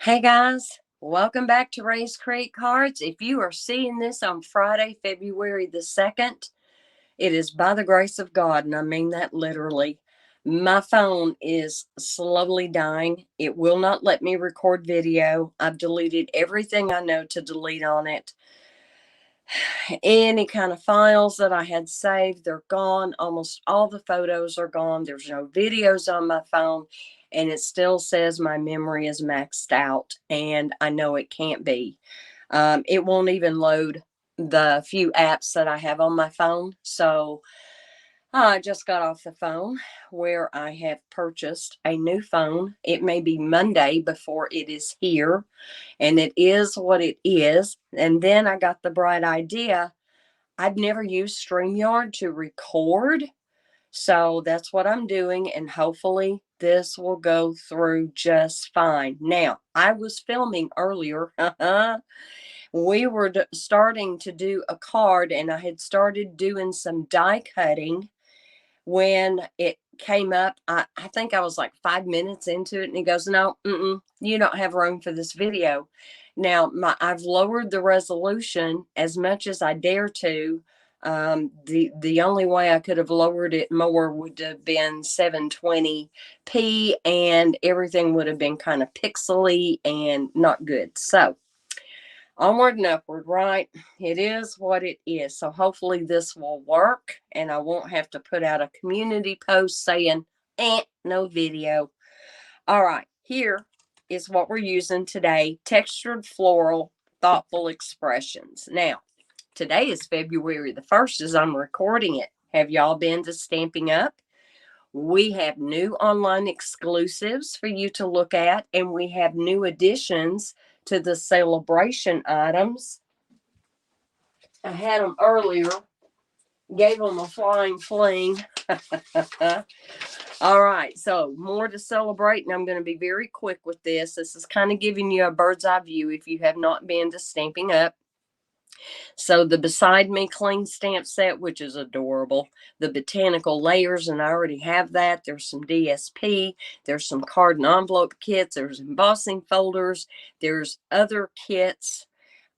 Hey guys, welcome back to raescreatecards. If you are seeing this on Friday, February the 2nd, it is by the grace of God, and I mean that literally. My phone is slowly dying. It will not let me record video. I've deleted everything I know to delete on it. Any kind of files that I had saved, they're gone. Almost all the photos are gone. There's no videos on my phone, and it still says my memory is maxed out, and I know it can't be. It won't even load the few apps that I have on my phone. So I just got off the phone where I have purchased a new phone. It may be Monday before it is here, and it is what it is. And then I got the bright idea. I've never used StreamYard to record, so that's what I'm doing, and hopefully this will go through just fine. Now, I was filming earlier. We were starting to do a card, and I had started doing some die cutting when it came up. I think I was like 5 minutes into it, and he goes, no, you don't have room for this video. Now, I've lowered the resolution as much as I dare to. The only way I could have lowered it more would have been 720p, and everything would have been kind of pixely and not good. So onward and upward, right? It is what it is. So hopefully this will work, and I won't have to put out a community post saying, no video. All right, here is what we're using today. Textured Floral Thoughtful Expressions. Now, today is February the 1st as I'm recording it. Have y'all been to Stamping Up? We have new online exclusives for you to look at, and we have new additions to the SaleABration items. I had them earlier, gave them a flying fling. All right, so more to celebrate, and I'm going to be very quick with this. This is kind of giving you a bird's eye view if you have not been to Stamping Up. So the Beside Me Clean Stamp Set, which is adorable. The Botanical Layers, and I already have that. There's some DSP. There's some card and envelope kits. There's embossing folders. There's other kits.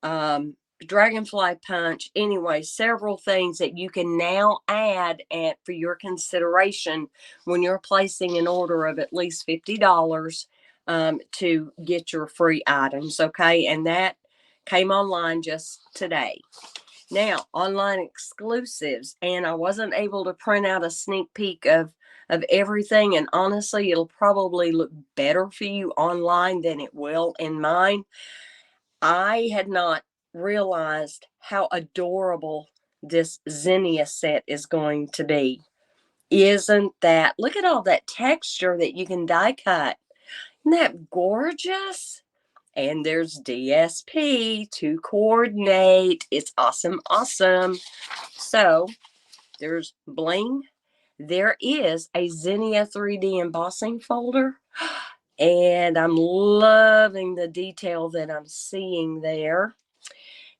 Dragonfly Punch. Anyway, several things that you can now add for your consideration when you're placing an order of at least $50 to get your free items. Okay, and that came online just today. Now, online exclusives, and I wasn't able to print out a sneak peek of everything, and honestly, it'll probably look better for you online than it will in mine. I had not realized how adorable this Zinnia set is going to be. Isn't that, look at all that texture that you can die cut. Isn't that gorgeous? And there's DSP to coordinate. It's awesome, awesome. So there's bling. There is a Zinnia 3D embossing folder. And I'm loving the detail that I'm seeing there.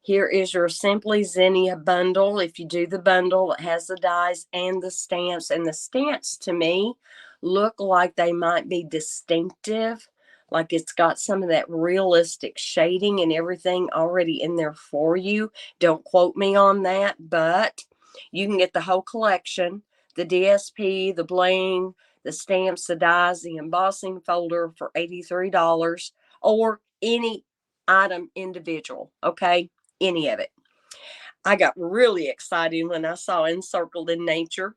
Here is your Simply Zinnia bundle. If you do the bundle, it has the dies and the stamps. And the stamps, to me, look like they might be distinctive. Like it's got some of that realistic shading and everything already in there for you. Don't quote me on that, but you can get the whole collection. The DSP, the bling, the stamps, the dies, the embossing folder for $83, or any item individual, okay? Any of it. I got really excited when I saw Encircled in Nature.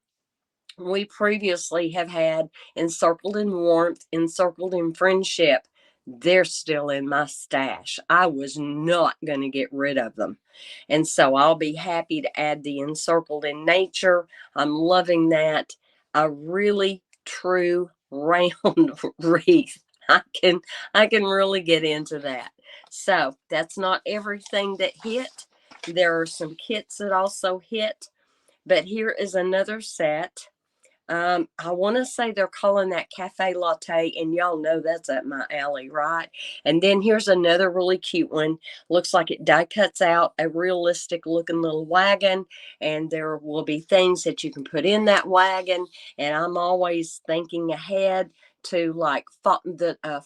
We previously have had Encircled in Warmth, Encircled in Friendship. They're still in my stash. I was not going to get rid of them. And so I'll be happy to add the Encircled in Nature. I'm loving that. A really true round wreath. I can really get into that. So that's not everything that hit. There are some kits that also hit. But here is another set. I want to say they're calling that Cafe Latte, and y'all know that's up my alley, right? And then here's another really cute one. Looks like it die cuts out a realistic looking little wagon, and there will be things that you can put in that wagon. And I'm always thinking ahead. to like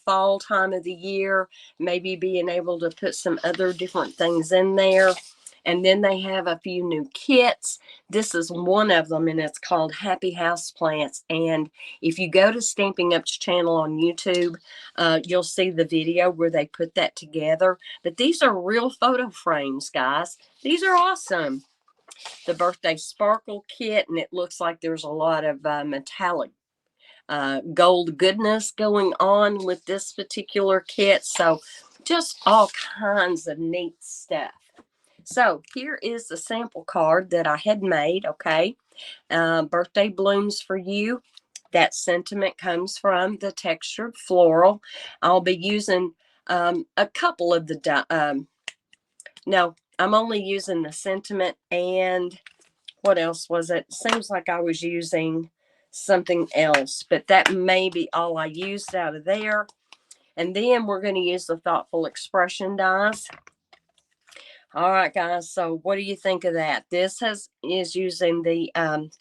fall time of the year, maybe being able to put some other different things in there. And then they have a few new kits. This is one of them, and it's called Happy House Plants. And if you go to Stamping Up's channel on YouTube, you'll see the video where they put that together. But these are real photo frames, guys. These are awesome. The Birthday Sparkle Kit, and it looks like there's a lot of metallic gold goodness going on with this particular kit. So just all kinds of neat stuff. So here is the sample card that I had made, okay? Birthday Blooms for You. That sentiment comes from the textured floral. I'll be using a couple of the, no, I'm only using the sentiment, and what else was it? Seems like I was using something else, but that may be all I used out of there. And then we're going to use the Thoughtful Expression dies. All right, guys, so what do you think of that? This is using the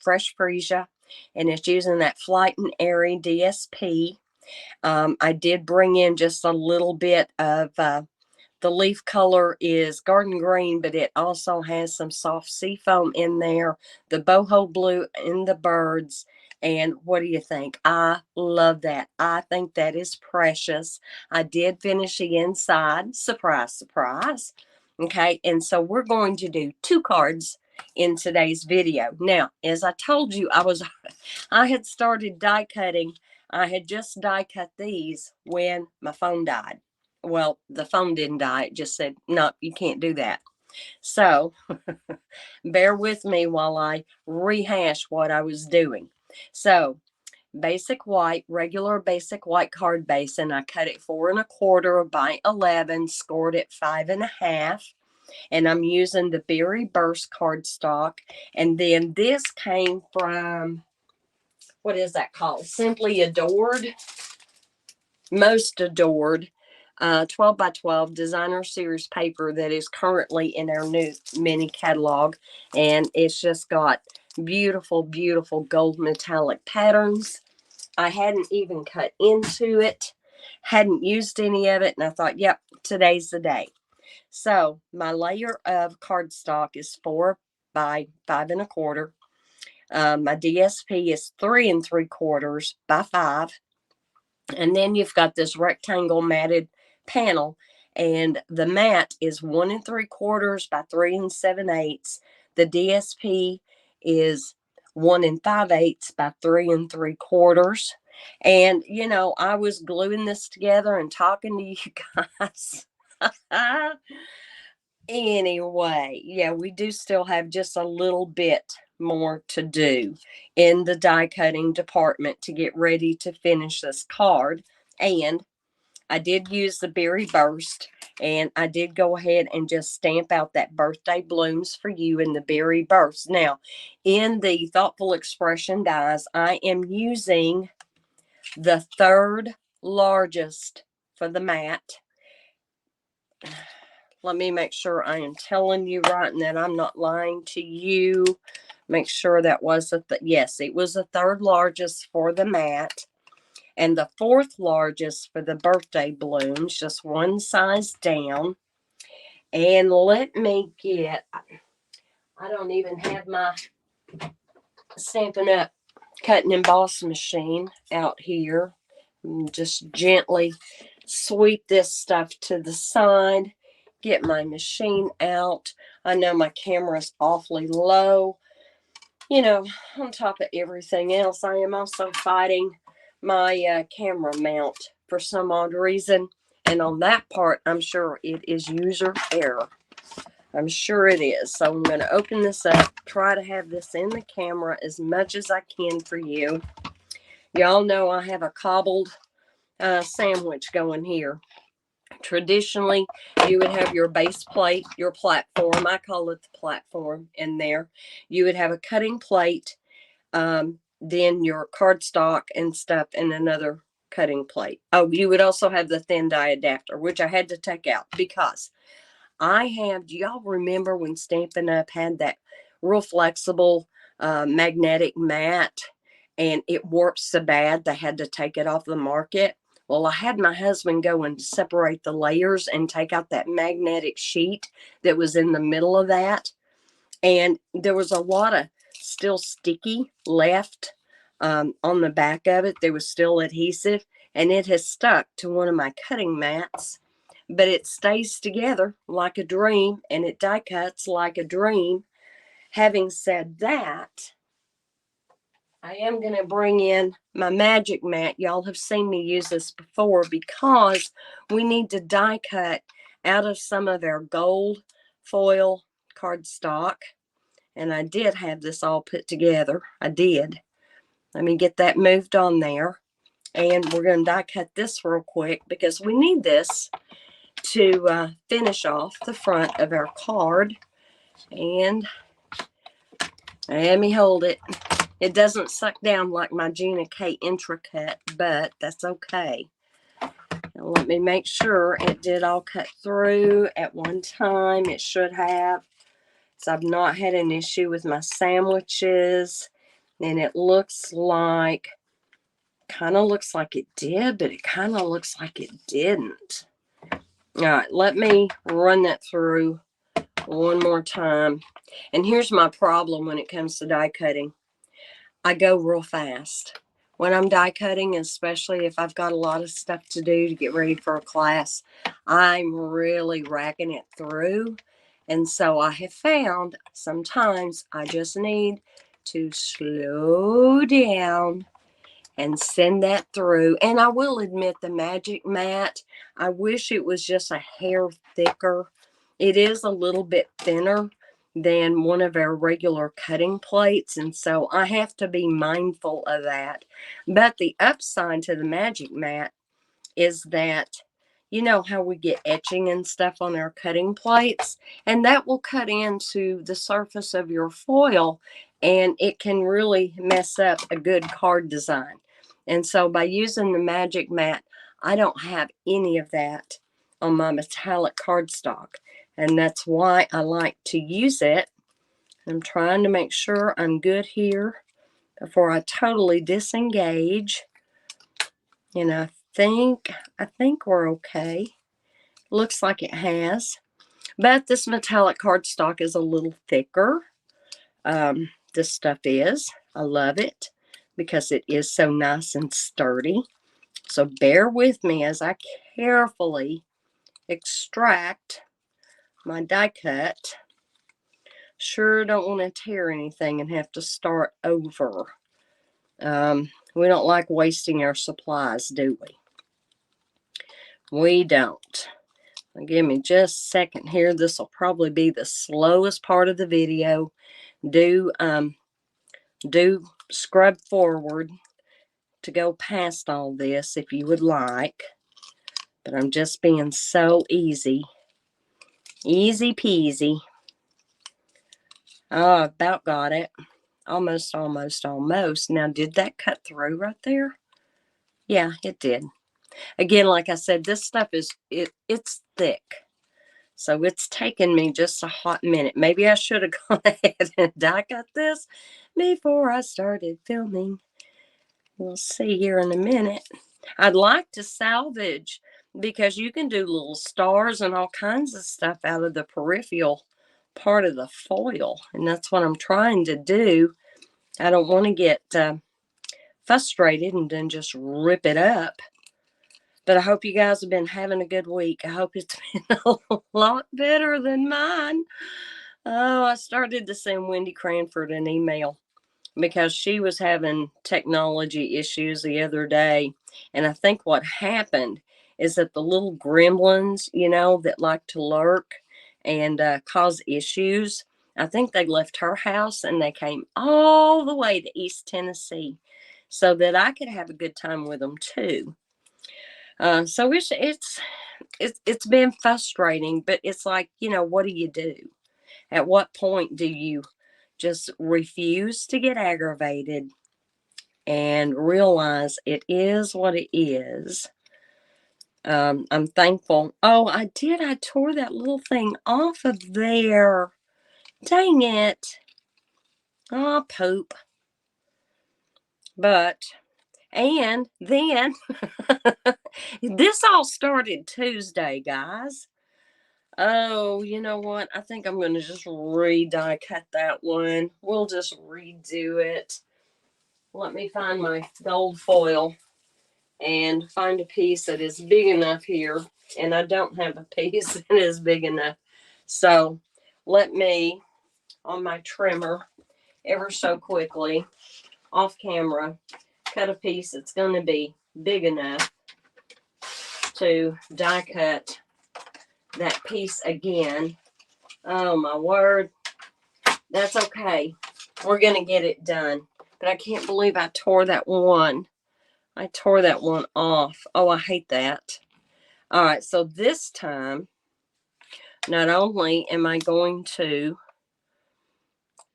Fresh Freesia, and it's using that Flight and Airy DSP. I did bring in just a little bit of, the leaf color is garden green, but it also has some soft seafoam in there, the boho blue in the birds. And what do you think? I love that. I think that is precious. I did finish the inside. Surprise, surprise. Okay, and so we're going to do 2 cards in today's video. Now, as I told you, I had started die cutting. I had just die cut these when my phone died. Well, the phone didn't die. It just said, no, you can't do that. So bear with me while I rehash what I was doing. So basic white, regular basic white card base, and I cut it 4 1/4 by 11, scored it 5 1/2. And I'm using the Berry Burst cardstock. And then this came from, what is that called? Simply Adored, Most Adored, 12 by 12 designer series paper that is currently in our new mini catalog. And it's just got beautiful, beautiful gold metallic patterns. I hadn't even cut into it, hadn't used any of it, and I thought, yep, today's the day. So my layer of cardstock is 4 by 5 1/4. My DSP is 3 3/4 by 5. And then you've got this rectangle matted panel, and the mat is 1 3/4 by 3 7/8. The DSP is 1 5/8 by 3 3/4. And, you know, I was gluing this together and talking to you guys. Anyway, yeah, we do still have just a little bit more to do in the die cutting department to get ready to finish this card. And I did use the Berry Burst, and I did go ahead and just stamp out that Birthday Blooms for You in the Berry Burst. Now, in the Thoughtful Expression dies, I am using the 3rd largest for the mat. Let me make sure I am telling you right and that I'm not lying to you. Make sure that was yes, it was the 3rd largest for the mat, and the 4th largest for the Birthday Blooms, just one size down. And let me get, I don't even have my Stampin' Up cut and emboss machine out here. Just gently sweep this stuff to the side. Get my machine out. I know my camera's awfully low. You know, on top of everything else, I am also fighting my camera mount for some odd reason. And on that part, I'm sure it is user error. I'm sure it is. So I'm going to open this up, try to have this in the camera as much as I can for you. Y'all know I have a cobbled sandwich going here. Traditionally, you would have your base plate, your platform. I call it the platform in there. You would have a cutting plate, then your cardstock and stuff, and another cutting plate. Oh, you would also have the thin die adapter, which I had to take out because I have, do y'all remember when Stampin' Up had that real flexible magnetic mat? and it warped so bad they had to take it off the market. Well, I had my husband go and separate the layers and take out that magnetic sheet that was in the middle of that. And there was a lot of still sticky left on the back of it. There was still adhesive, and it has stuck to one of my cutting mats. But it stays together like a dream, and it die cuts like a dream. Having said that, I am going to bring in my magic mat. Y'all have seen me use this before because we need to die cut out of some of our gold foil cardstock. And I did have this all put together. I did. Let me get that moved on there. And we're going to die cut this real quick because we need this to finish off the front of our card. And let me hold it. It doesn't suck down like my Gina K Intricate, but that's okay. Now let me make sure it did all cut through at one time. It should have. So I've not had an issue with my sandwiches. And it looks like, kind of looks like it did, but it kind of looks like it didn't. All right, let me run that through one more time. And here's my problem when it comes to die cutting. I go real fast. When I'm die cutting, especially if I've got a lot of stuff to do to get ready for a class, I'm really racking it through. And so I have found sometimes I just need to slow down and send that through. And I will admit the magic mat, I wish it was just a hair thicker. It is a little bit thinner than one of our regular cutting plates, and so I have to be mindful of that. But the upside to the magic mat is that, you know how we get etching and stuff on our cutting plates, and that will cut into the surface of your foil, and it can really mess up a good card design. And so by using the magic mat, I don't have any of that on my metallic cardstock, and that's why I like to use it. I'm trying to make sure I'm good here before I totally disengage. And I think we're okay. Looks like it has. But this metallic cardstock is a little thicker. This stuff is. I love it because it is so nice and sturdy. So bear with me as I carefully extract my die cut. Sure don't want to tear anything and have to start over. We don't like wasting our supplies, do we? We don't. Give me just a second here. This will probably be the slowest part of the video. Do scrub forward to go past all this if you would like. But I'm just being so easy. Easy peasy. Oh, I about got it. Almost. Now, did that cut through right there? Yeah, it did. Again, like I said, this stuff it's thick. So it's taken me just a hot minute. Maybe I should have gone ahead and die cut this before I started filming. We'll see here in a minute. I'd like to salvage because you can do little stars and all kinds of stuff out of the peripheral part of the foil. And that's what I'm trying to do. I don't want to get frustrated and then just rip it up. But I hope you guys have been having a good week. I hope it's been a lot better than mine. Oh, I started to send Wendy Cranford an email because she was having technology issues the other day. And I think what happened is that the little gremlins, you know, that like to lurk and cause issues, I think they left her house and they came all the way to East Tennessee so that I could have a good time with them too. So it's been frustrating, but it's like, you know, what do you do? At what point do you just refuse to get aggravated and realize it is what it is? I'm thankful. Oh, I did. I tore that little thing off of there. Dang it. Oh, poop. But, and then, this all started Tuesday, guys. Oh, you know what? I think I'm going to just die cut that one. We'll just redo it. Let me find my gold foil and find a piece that is big enough here. And I don't have a piece that is big enough. So let me, on my trimmer, ever so quickly, off camera, cut a piece that's going to be big enough to die cut that piece again. Oh my word. That's okay. We're going to get it done. But I can't believe I tore that one. I tore that one off. Oh, I hate that. All right, so this time, not only am I going to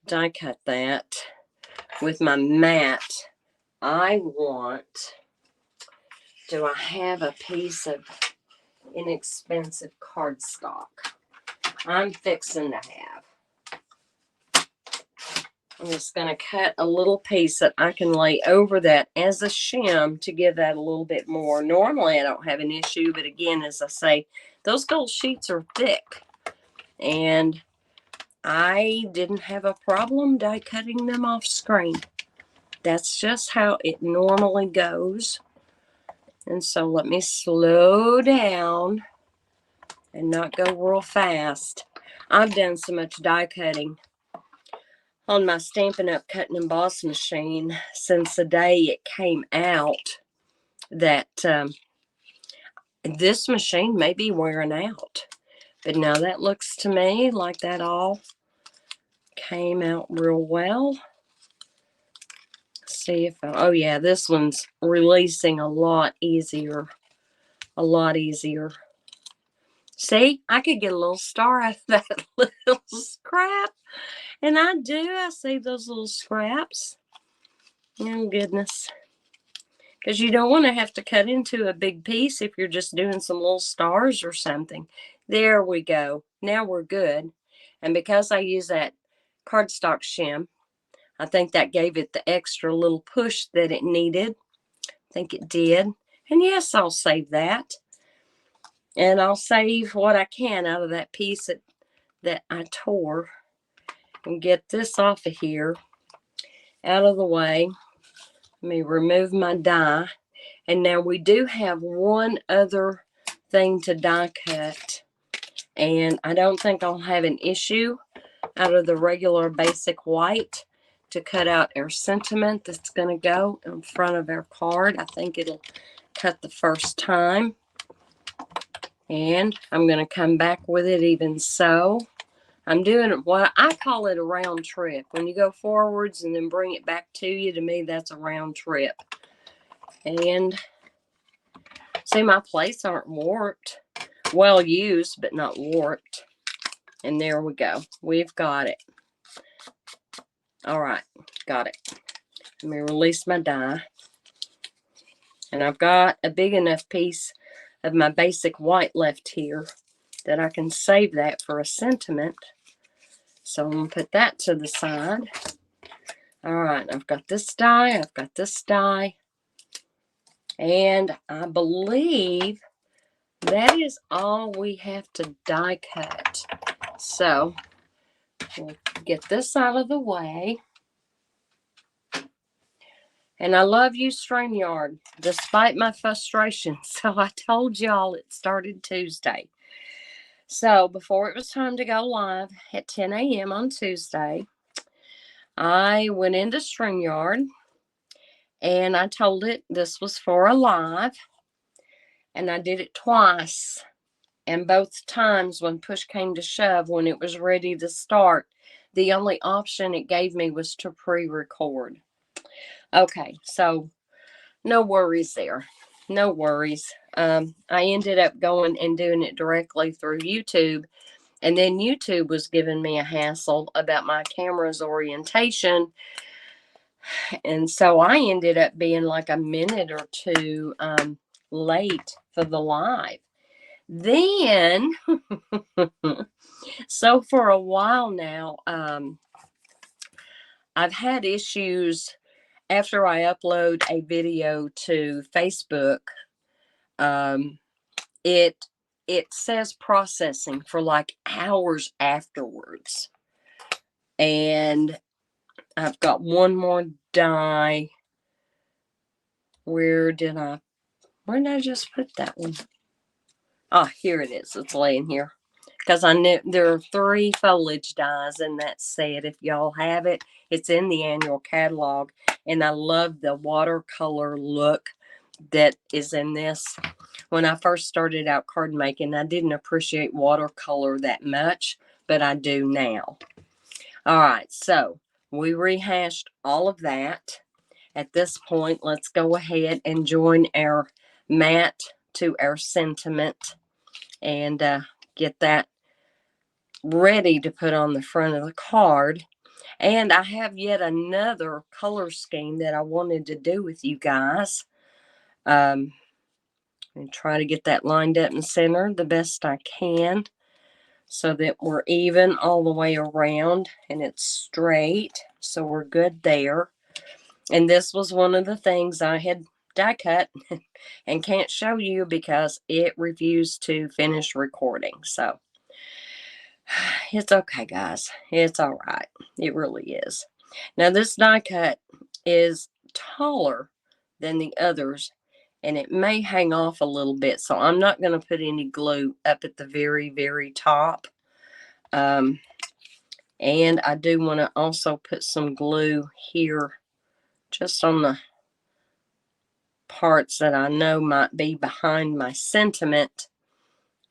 die cut that with my mat, I want, do I have a piece of inexpensive cardstock? I'm fixing to have. I'm just going to cut a little piece that I can lay over that as a shim to give that a little bit more. Normally, I don't have an issue, but again, as I say, those gold sheets are thick. And I didn't have a problem die cutting them off screen. That's just how it normally goes. And so let me slow down and not go real fast. I've done so much die cutting on my Stampin' Up! Cut and Emboss machine since the day it came out that this machine may be wearing out. But now that looks to me like that all came out real well. See if oh yeah, this one's releasing a lot easier. A lot easier. See, I could get a little star out of that little scrap. And I do. I see those little scraps. Oh, goodness. Because you don't want to have to cut into a big piece if you're just doing some little stars or something. There we go. Now we're good. And because I use that cardstock shim, I think that gave it the extra little push that it needed. I think it did. And yes, I'll save that. And I'll save what I can out of that piece that I tore. And get this off of here, out of the way. Let me remove my die. And now we do have one other thing to die cut. And I don't think I'll have an issue out of the regular basic white to cut out our sentiment that's going to go in front of our card. I think it'll cut the first time. And I'm going to come back with it even so. I'm doing what I call it a round trip. When you go forwards and then bring it back to you, to me, that's a round trip. And see, my plates aren't warped. Well used, but not warped. And there we go. We've got it. All right, got it. Let me release my die. And I've got a big enough piece of my basic white left here that I can save that for a sentiment. So I'm going to put that to the side. All right, I've got this die. I've got this die. And I believe that is all we have to die cut. So we'll get this out of the way. And I love you, StreamYard, despite my frustration. So I told y'all it started Tuesday. So before it was time to go live at 10 a.m. on Tuesday, I went into StreamYard and I told it this was for a live. And I did it twice. And both times when push came to shove, when it was ready to start, the only option it gave me was to pre-record. Okay, so no worries there. No worries. I ended up going and doing it directly through YouTube. And then YouTube was giving me a hassle about my camera's orientation. And so I ended up being like a minute or two late for the live. Then, so for a while now, I've had issues after I upload a video to Facebook, it says processing for like hours afterwards. And I've got one more die. Where did I just put that one? Ah, here it is. It's laying here. Because I knew there are 3 foliage dies in that set. If y'all have it, it's in the annual catalog. And I love the watercolor look that is in this. When I first started out card making, I didn't appreciate watercolor that much, but I do now. All right, so we rehashed all of that. At this point, let's go ahead and join our matte to our sentiment and get that ready to put on the front of the card. And I have yet another color scheme that I wanted to do with you guys. And try to get that lined up and centered the best I can so that we're even all the way around and it's straight. So we're good there. And this was one of the things I had die cut and can't show you because it refused to finish recording. So it's okay, guys. It's all right. It really is. Now, this die cut is taller than the others, and it may hang off a little bit. So I'm not going to put any glue up at the very, very top. And I do want to also put some glue here just on the parts that I know might be behind my sentiment.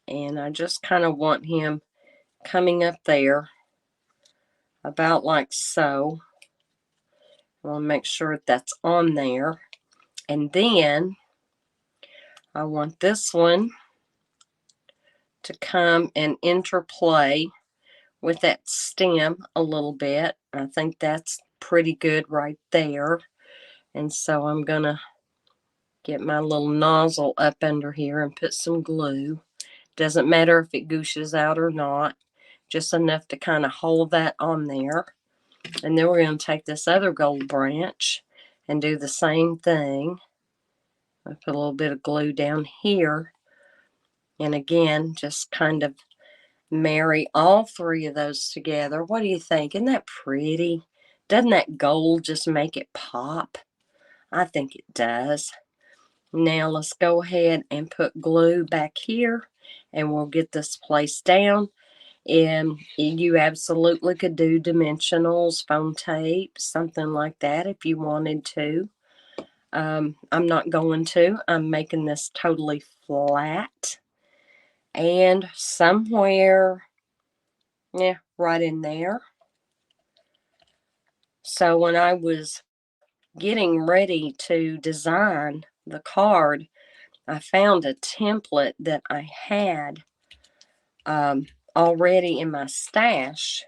And I just kind of want him coming up there about like so. I want to make sure that's on there. And then I want this one to come and interplay with that stem a little bit. I think that's pretty good right there. And so I'm going to get my little nozzle up under here and put some glue. Doesn't matter if it gooshes out or not, just enough to kind of hold that on there. And then we're going to take this other gold branch and do the same thing. I put a little bit of glue down here. And again, just kind of marry all 3 of those together. What do you think? Isn't that pretty? Doesn't that gold just make it pop? I think it does. Now let's go ahead and put glue back here and we'll get this placed down. And you absolutely could do dimensionals, foam tape, something like that if you wanted to. I'm not going to. I'm making this totally flat. And somewhere, yeah, right in there. So when I was getting ready to design the card, I found a template that I had already in my stash,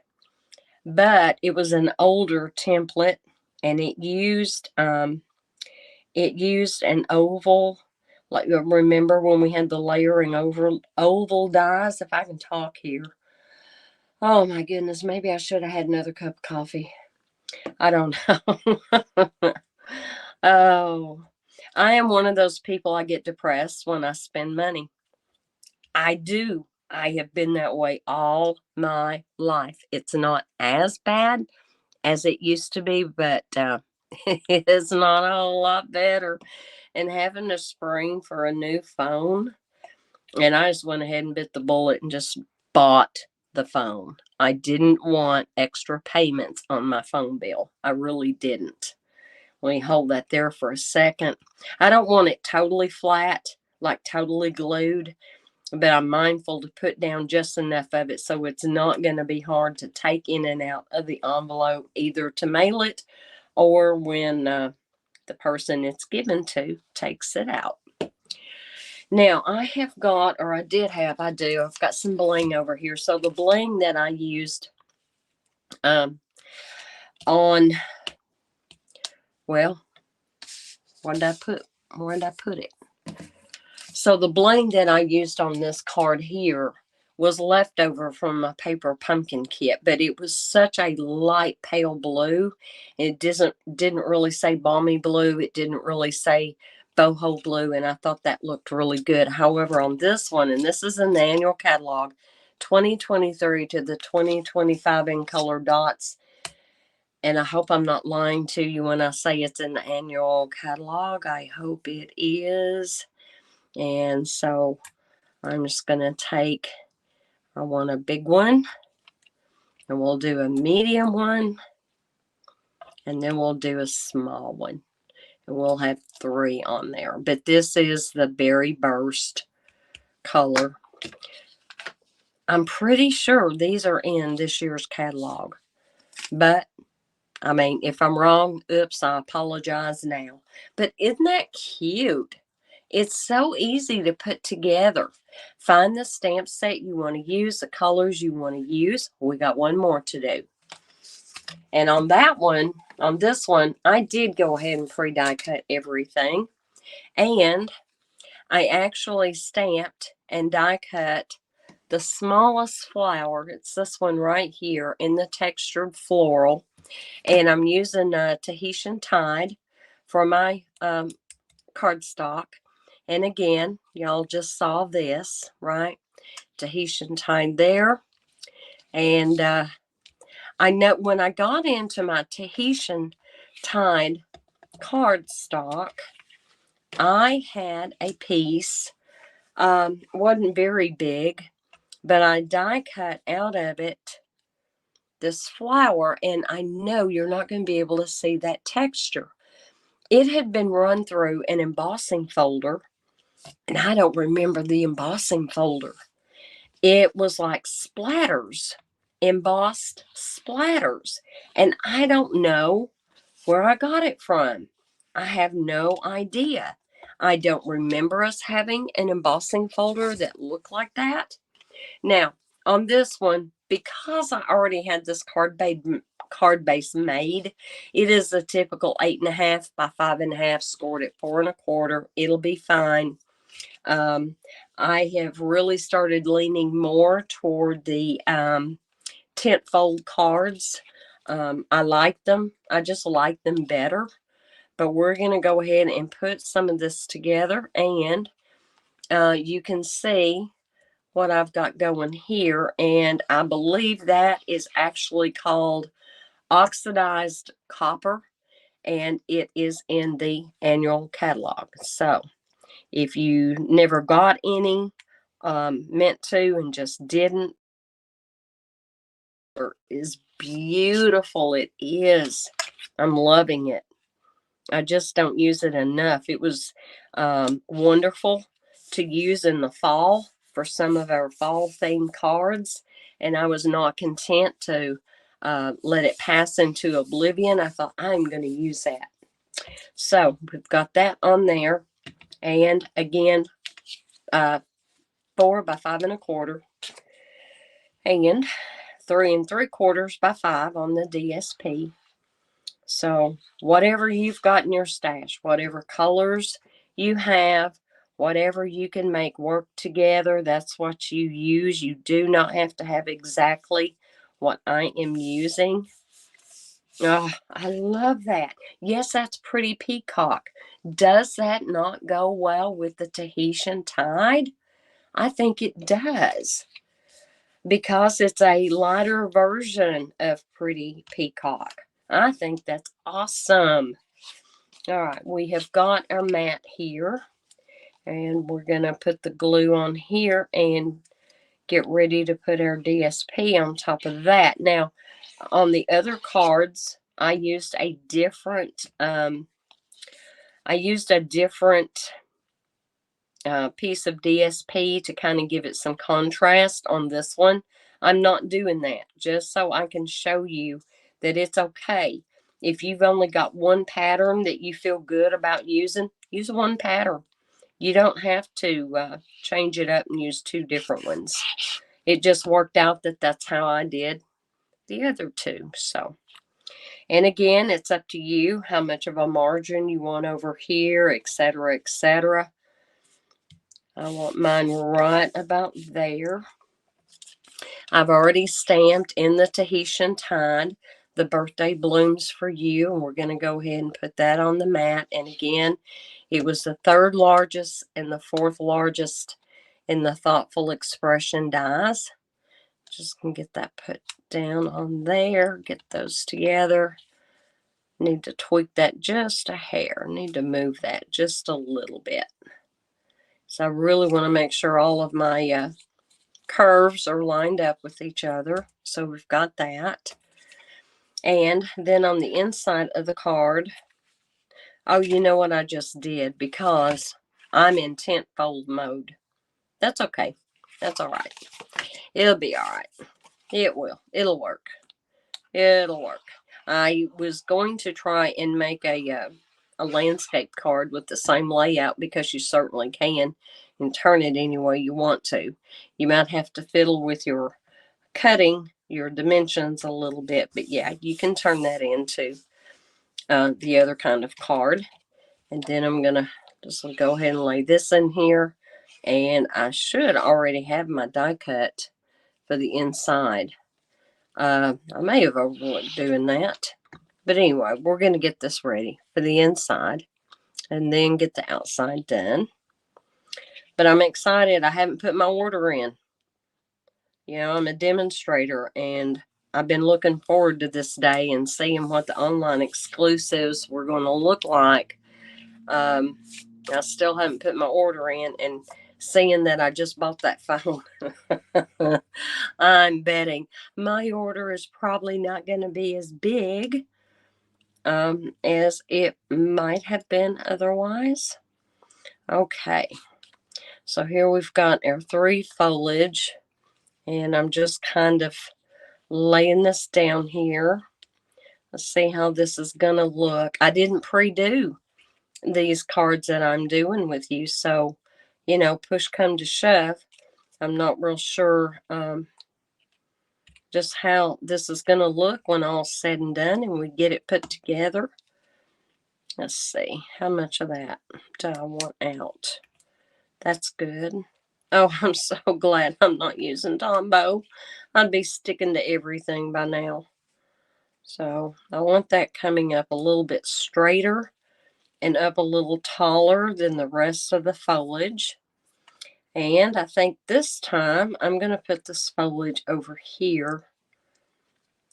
but it was an older template, and it used an oval. Like, remember when we had the layering over oval dies? If I can talk here. Oh my goodness, maybe I should have had another cup of coffee. I don't know. Oh, I am one of those people, I get depressed when I spend money. I do. I have been that way all my life. It's not as bad as it used to be, but it is not a whole lot better. And having to spring for a new phone, and I just went ahead and bit the bullet and just bought the phone. I didn't want extra payments on my phone bill. I really didn't. Let me hold that there for a second. I don't want it totally flat, like totally glued, but I'm mindful to put down just enough of it so it's not going to be hard to take in and out of the envelope, either to mail it or when the person it's given to takes it out. Now, I have got, or I did have, I've got some bling over here. So the bling that I used on, well, where did I put it? So the bling that I used on this card here was left over from my paper pumpkin kit, but it was such a light pale blue. It didn't really say balmy blue. It didn't really say boho blue, and I thought that looked really good. However, on this one, and this is in the annual catalog, 2023 to the 2025 in color dots. And I hope I'm not lying to you when I say it's in the annual catalog. I hope it is. And so I'm just going to take, I want a big one, and we'll do a medium one, and then we'll do a small one. And we'll have 3 on there. But this is the Berry Burst color. I'm pretty sure these are in this year's catalog. But, I mean, if I'm wrong, oops, I apologize now. But isn't that cute? It's so easy to put together. Find the stamp set you want to use, the colors you want to use. We got one more to do. And on that one, on this one, I did go ahead and pre-die cut everything. And I actually stamped and die cut the smallest flower. It's this one right here in the textured floral. And I'm using Tahitian Tide for my cardstock. And again, y'all just saw this, right? Tahitian Tide there. And I know when I got into my Tahitian Tide cardstock, I had a piece, wasn't very big, but I die cut out of it this flower, and I know you're not going to be able to see that texture. It had been run through an embossing folder, and I don't remember the embossing folder. It was like splatters, embossed splatters, and I don't know where I got it from. I have no idea. I don't remember us having an embossing folder that looked like that. Now, on this one, because I already had this card base made, it is a typical 8.5 by 5.5, scored at 4 1/4. It'll be fine. I have really started leaning more toward the tent fold cards. I like them. I just like them better. But we're going to go ahead and put some of this together, and you can see what I've got going here, and I believe that is actually called oxidized copper, and it is in the annual catalog. So if you never got any, meant to and just didn't, it is beautiful. It is. I'm loving it. I just don't use it enough. It was wonderful to use in the fall for some of our fall themed cards, and I was not content to let it pass into oblivion. I thought, I'm going to use that. So we've got that on there, and again, 4 by 5 1/4, and 3 3/4 by 5 on the DSP. So whatever you've got in your stash, whatever colors you have, whatever you can make work together, that's what you use. You do not have to have exactly what I am using. Oh, I love that. Yes, that's pretty peacock. Does that not go well with the Tahitian Tide? I think it does, because it's a lighter version of pretty peacock. I think that's awesome. All right, we have got our mat here, and we're going to put the glue on here and get ready to put our DSP on top of that. Now, on the other cards, I used a different piece of DSP to kind of give it some contrast. On this one, I'm not doing that, just so I can show you that it's okay. If you've only got one pattern that you feel good about using, use one pattern. You don't have to change it up and use 2 different ones. It just worked out that that's how I did the other 2. So, and again, it's up to you how much of a margin you want over here, etc., etc. I want mine right about there. I've already stamped in the Tahitian Tide the birthday blooms for you, and we're going to go ahead and put that on the mat. And again, it was the third largest and the fourth largest in the Thoughtful Expression dies. Just going to get that put down on there, get those together. Need to tweak that just a hair. Need to move that just a little bit. So I really want to make sure all of my curves are lined up with each other. So we've got that. And then on the inside of the card, oh, you know what I just did? Because I'm in tent fold mode. That's okay. That's all right. It'll be all right. It will. It'll work. It'll work. I was going to try and make a landscape card with the same layout, because you certainly can, and turn it any way you want to. You might have to fiddle with your cutting, your dimensions a little bit, but yeah, you can turn that into the other kind of card. And then I'm gonna just go ahead and lay this in here, and I should already have my die cut for the inside. I may have overlooked doing that, but anyway, we're going to get this ready for the inside and then get the outside done. But I'm excited. I haven't put my order in. You know, I'm a demonstrator, and I've been looking forward to this day and seeing what the online exclusives were going to look like. I still haven't put my order in, and seeing that I just bought that phone, I'm betting my order is probably not going to be as big as it might have been otherwise. Okay, so here we've got our 3 foliage, and I'm just kind of laying this down here. Let's see how this is going to look. I didn't pre-do these cards that I'm doing with you, so, you know, push come to shove, I'm not real sure just how this is going to look when all's said and done and we get it put together. Let's see, how much of that do I want out? That's good. Oh, I'm so glad I'm not using Tombow. I'd be sticking to everything by now. So I want that coming up a little bit straighter and up a little taller than the rest of the foliage. And I think this time I'm going to put this foliage over here.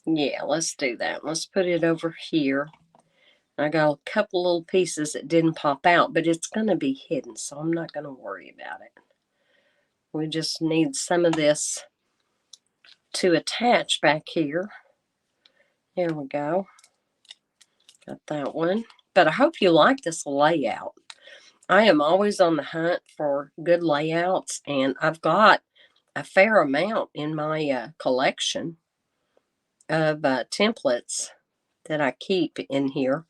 Yeah, let's do that. Let's put it over here. I got a couple little pieces that didn't pop out, but it's going to be hidden, so I'm not going to worry about it. We just need some of this to attach back here. There we go. Got that one. But I hope you like this layout. I am always on the hunt for good layouts, and I've got a fair amount in my collection of templates that I keep in here.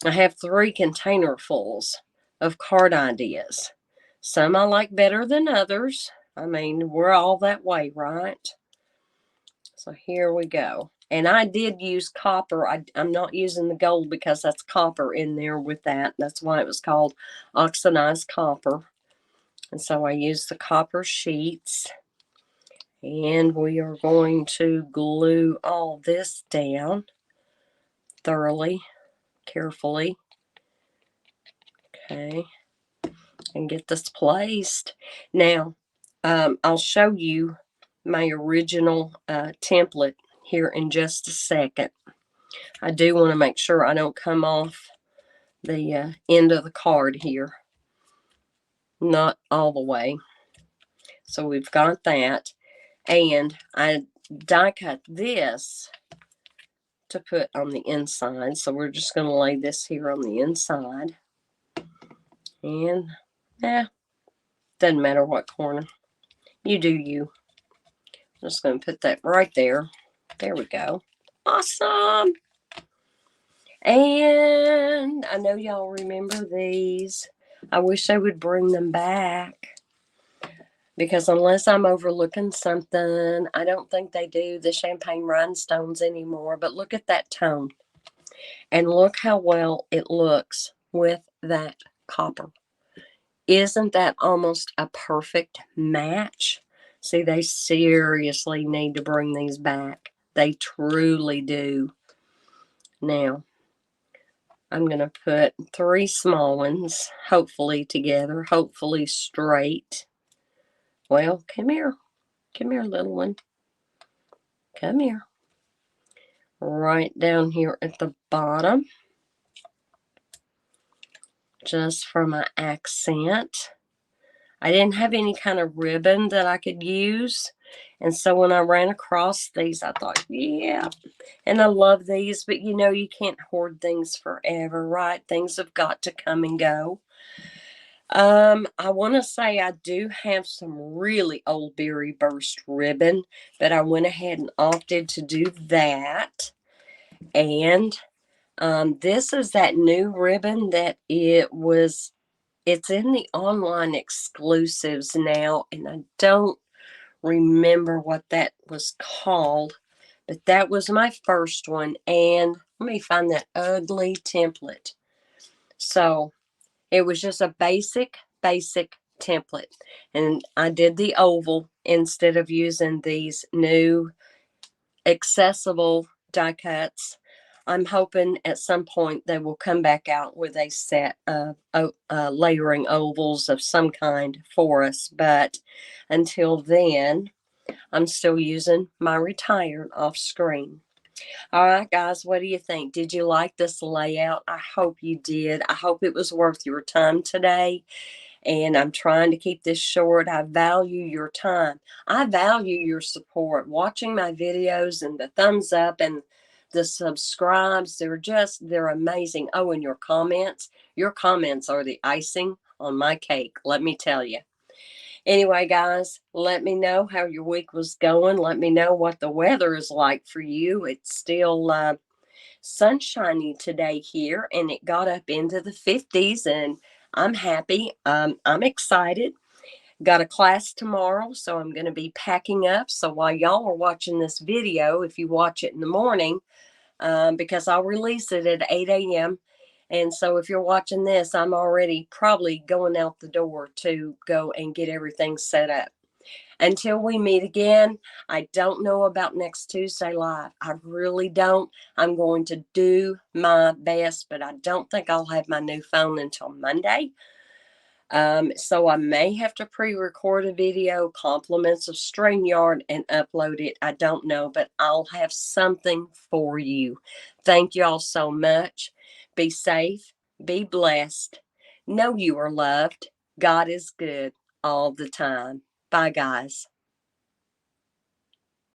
I have 3 containerfuls of card ideas. Some I like better than others. I mean, we're all that way, right? So here we go. And I did use copper. I'm not using the gold because that's copper in there with that. That's why it was called oxidized copper. And so I used the copper sheets. And we are going to glue all this down thoroughly, carefully. Okay. And get this placed. Now, I'll show you my original template here in just a second. I do want to make sure I don't come off the end of the card here. Not all the way. So we've got that. And I die cut this to put on the inside. So we're just going to lay this here on the inside. And, doesn't matter what corner. You do you. I'm just going to put that right there. There we go. Awesome. And I know y'all remember these. I wish I would bring them back, because unless I'm overlooking something, I don't think they do the champagne rhinestones anymore. But look at that tone. And look how well it looks with that copper. Isn't that almost a perfect match? See, they seriously need to bring these back. They truly do. Now, I'm going to put 3 small ones, hopefully together, hopefully straight. Well, come here. Come here, little one. Come here. Right down here at the bottom. Just for my accent. I didn't have any kind of ribbon that I could use. And so when I ran across these, I thought, yeah. And I love these, but you know, you can't hoard things forever, right? Things have got to come and go. I want to say I do have some really old Berry Burst ribbon, but I went ahead and opted to do that. And this is that new ribbon that it's in the online exclusives now, and I don't remember what that was called, but that was my first one. And let me find that ugly template. So it was just a basic template, and I did the oval instead of using these new accessible die cuts. I'm hoping at some point they will come back out with a set of layering ovals of some kind for us. But until then, I'm still using my retired off screen. All right, guys, what do you think? Did you like this layout? I hope you did. I hope it was worth your time today. And I'm trying to keep this short. I value your time. I value your support. Watching my videos and the thumbs up and the subscribes, they're amazing. Oh, and your comments are the icing on my cake, let me tell you. Anyway, guys, let me know how your week was going. Let me know what the weather is like for you. It's still sunshiny today here, and it got up into the 50s, and I'm happy. I'm excited. Got a class tomorrow, so I'm going to be packing up. So while y'all are watching this video, if you watch it in the morning, because I'll release it at 8 a.m., and so if you're watching this, I'm already probably going out the door to go and get everything set up. Until we meet again, I don't know about next Tuesday Live. I really don't. I'm going to do my best, but I don't think I'll have my new phone until Monday. So I may have to pre-record a video, compliments of StreamYard, and upload it. I don't know, but I'll have something for you. Thank you all so much. Be safe. Be blessed. Know you are loved. God is good all the time. Bye, guys.